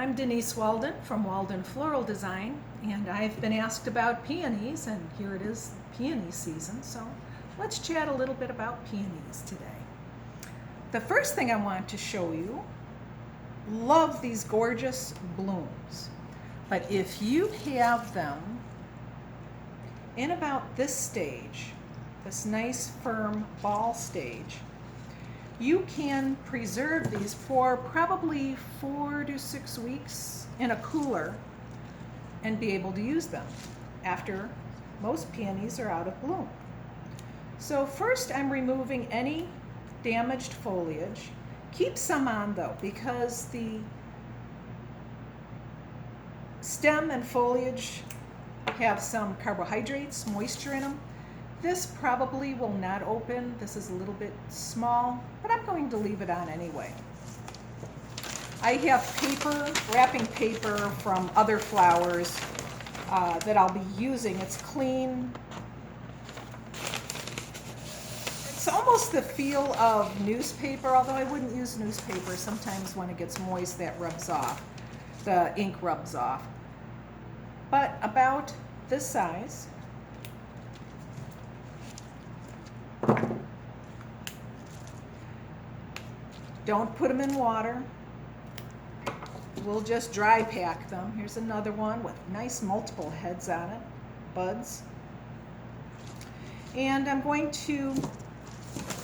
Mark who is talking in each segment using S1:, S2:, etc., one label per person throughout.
S1: I'm Denise Walden from Walden Floral Design, and I've been asked about peonies, and here it is, peony season, so let's chat a little bit about peonies today. The first thing I want to show you, love these gorgeous blooms, but if you have them in about this stage, this nice firm ball stage, you can preserve these for probably 4 to 6 weeks in a cooler and be able to use them after most peonies are out of bloom. So first I'm removing any damaged foliage. Keep some on though, because the stem and foliage have some carbohydrates, moisture in them. This probably will not open. This is a little bit small, but I'm going to leave it on anyway. I have paper, wrapping paper from other flowers that I'll be using. It's clean. It's almost the feel of newspaper, although I wouldn't use newspaper. Sometimes when it gets moist, that rubs off. The ink rubs off. But about this size. Don't put them in water. We'll just dry pack them. Here's another one with nice multiple heads on it, buds. And I'm going to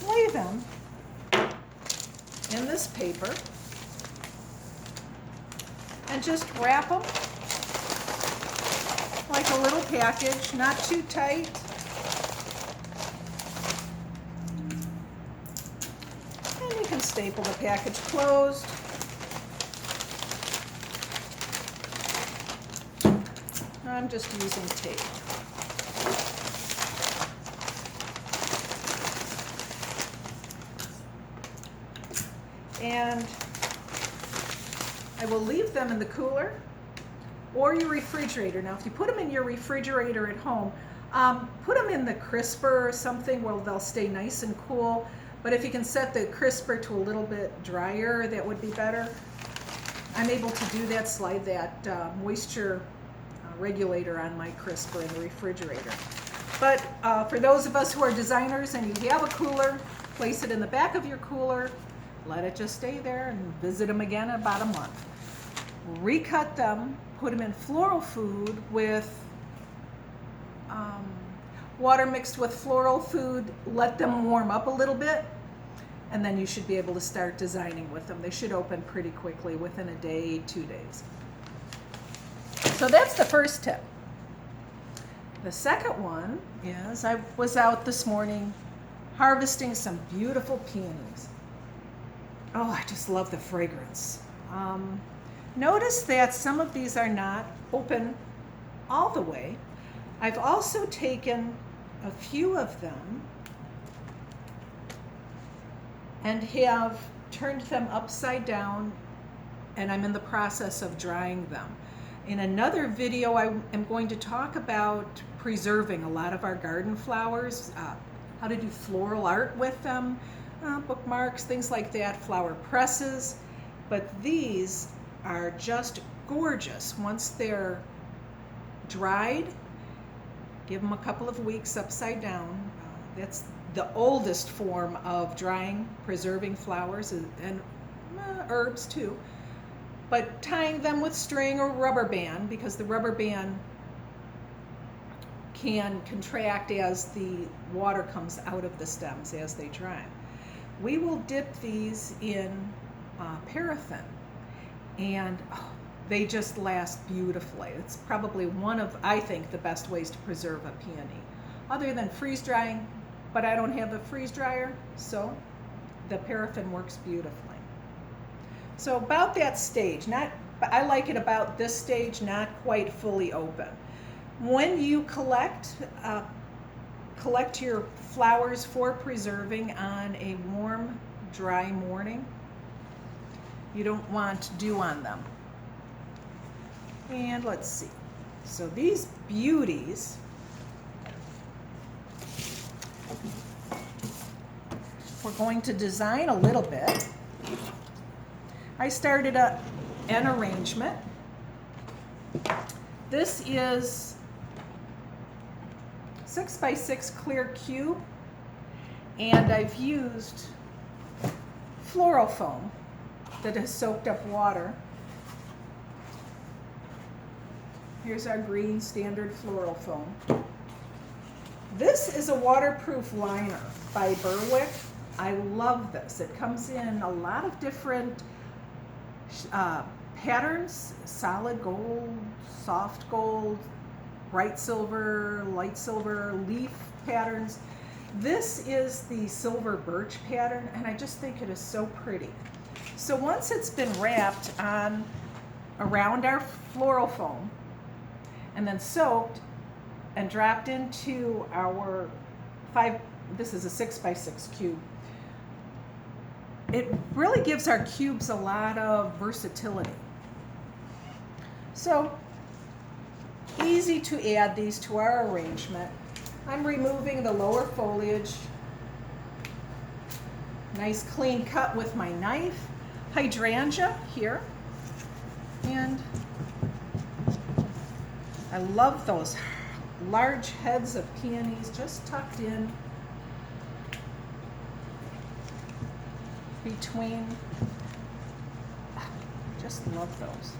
S1: lay them in this paper and just wrap them like a little package, not too tight. Staple the package closed. I'm just using tape. And I will leave them in the cooler or your refrigerator. Now, if you put them in your refrigerator at home, put them in the crisper or something where they'll stay nice and cool. But if you can set the crisper to a little bit drier, that would be better. I'm able to do that, slide that moisture regulator on my crisper in the refrigerator. But for those of us who are designers and you have a cooler, place it in the back of your cooler, let it just stay there and visit them again in about a month. Recut them, put them in floral food with water mixed with floral food, let them warm up a little bit, and then you should be able to start designing with them. They should open pretty quickly within a day, 2 days. So that's the first tip. The second one is I was out this morning harvesting some beautiful peonies. Oh, I just love the fragrance. Notice that some of these are not open all the way. I've also taken a few of them and have turned them upside down, and I'm in the process of drying them. In another video, I am going to talk about preserving a lot of our garden flowers, how to do floral art with them, bookmarks, things like that, flower presses. But these are just gorgeous once they're dried. Give them a couple of weeks upside down. That's the oldest form of drying, preserving flowers and herbs too. But tying them with string or rubber band, because the rubber band can contract as the water comes out of the stems as they dry. We will dip these in paraffin, and they just last beautifully. It's probably one of, I think, the best ways to preserve a peony, other than freeze drying, but I don't have a freeze dryer, so the paraffin works beautifully. So about that stage, I like it about this stage, not quite fully open. When you collect your flowers for preserving on a warm, dry morning, you don't want dew on them. And let's see. So these beauties, we're going to design a little bit. I started an arrangement. This is 6x6 clear cube, and I've used floral foam that has soaked up water. Here's our green standard floral foam. This is a waterproof liner by Berwick. I love this. It comes in a lot of different patterns: solid gold, soft gold, bright silver, light silver, leaf patterns. This is the silver birch pattern, and I just think it is so pretty. So once it's been wrapped on around our floral foam and then soaked and dropped into our this is a 6x6 cube, it really gives our cubes a lot of versatility. So easy to add these to our arrangement. I'm removing the lower foliage. Nice clean cut with my knife. Hydrangea here. And I love those large heads of peonies just tucked in between. Just love those.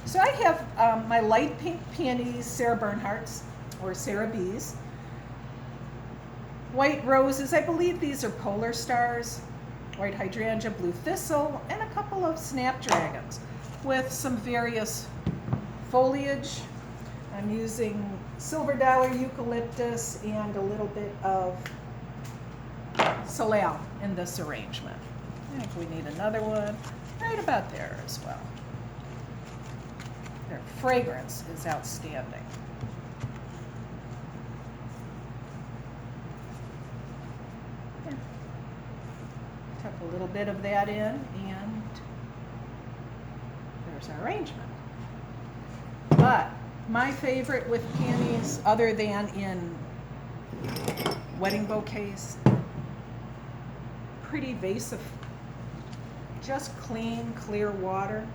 S1: So I have my light pink peonies, Sarah Bernhardt's or Sarah B's. White roses, I believe these are polar stars. White hydrangea, blue thistle, and a couple of snapdragons with some various foliage. I'm using silver dollar eucalyptus and a little bit of Floral in this arrangement. I think we need another one right about there as well. Their fragrance is outstanding. Tuck a little bit of that in, and there's our arrangement. But my favorite with peonies, other than in wedding bouquets, pretty vase of just clean, clear water.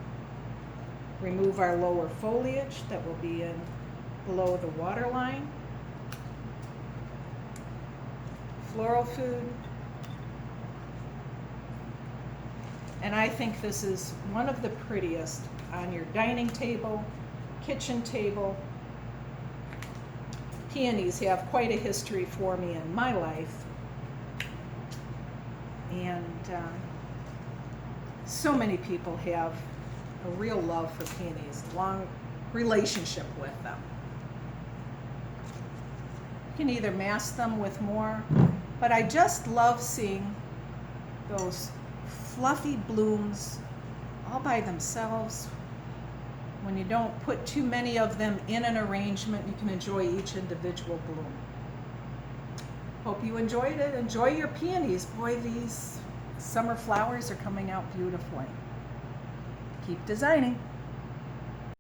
S1: Remove our lower foliage that will be in below the water line. Floral food. And I think this is one of the prettiest on your dining table, kitchen table. Peonies have quite a history for me in my life. And so many people have a real love for peonies, long relationship with them. You can either mask them with more, but I just love seeing those fluffy blooms all by themselves. When you don't put too many of them in an arrangement, you can enjoy each individual bloom. Hope you enjoyed it. Enjoy your peonies. Boy, these summer flowers are coming out beautifully. Keep designing.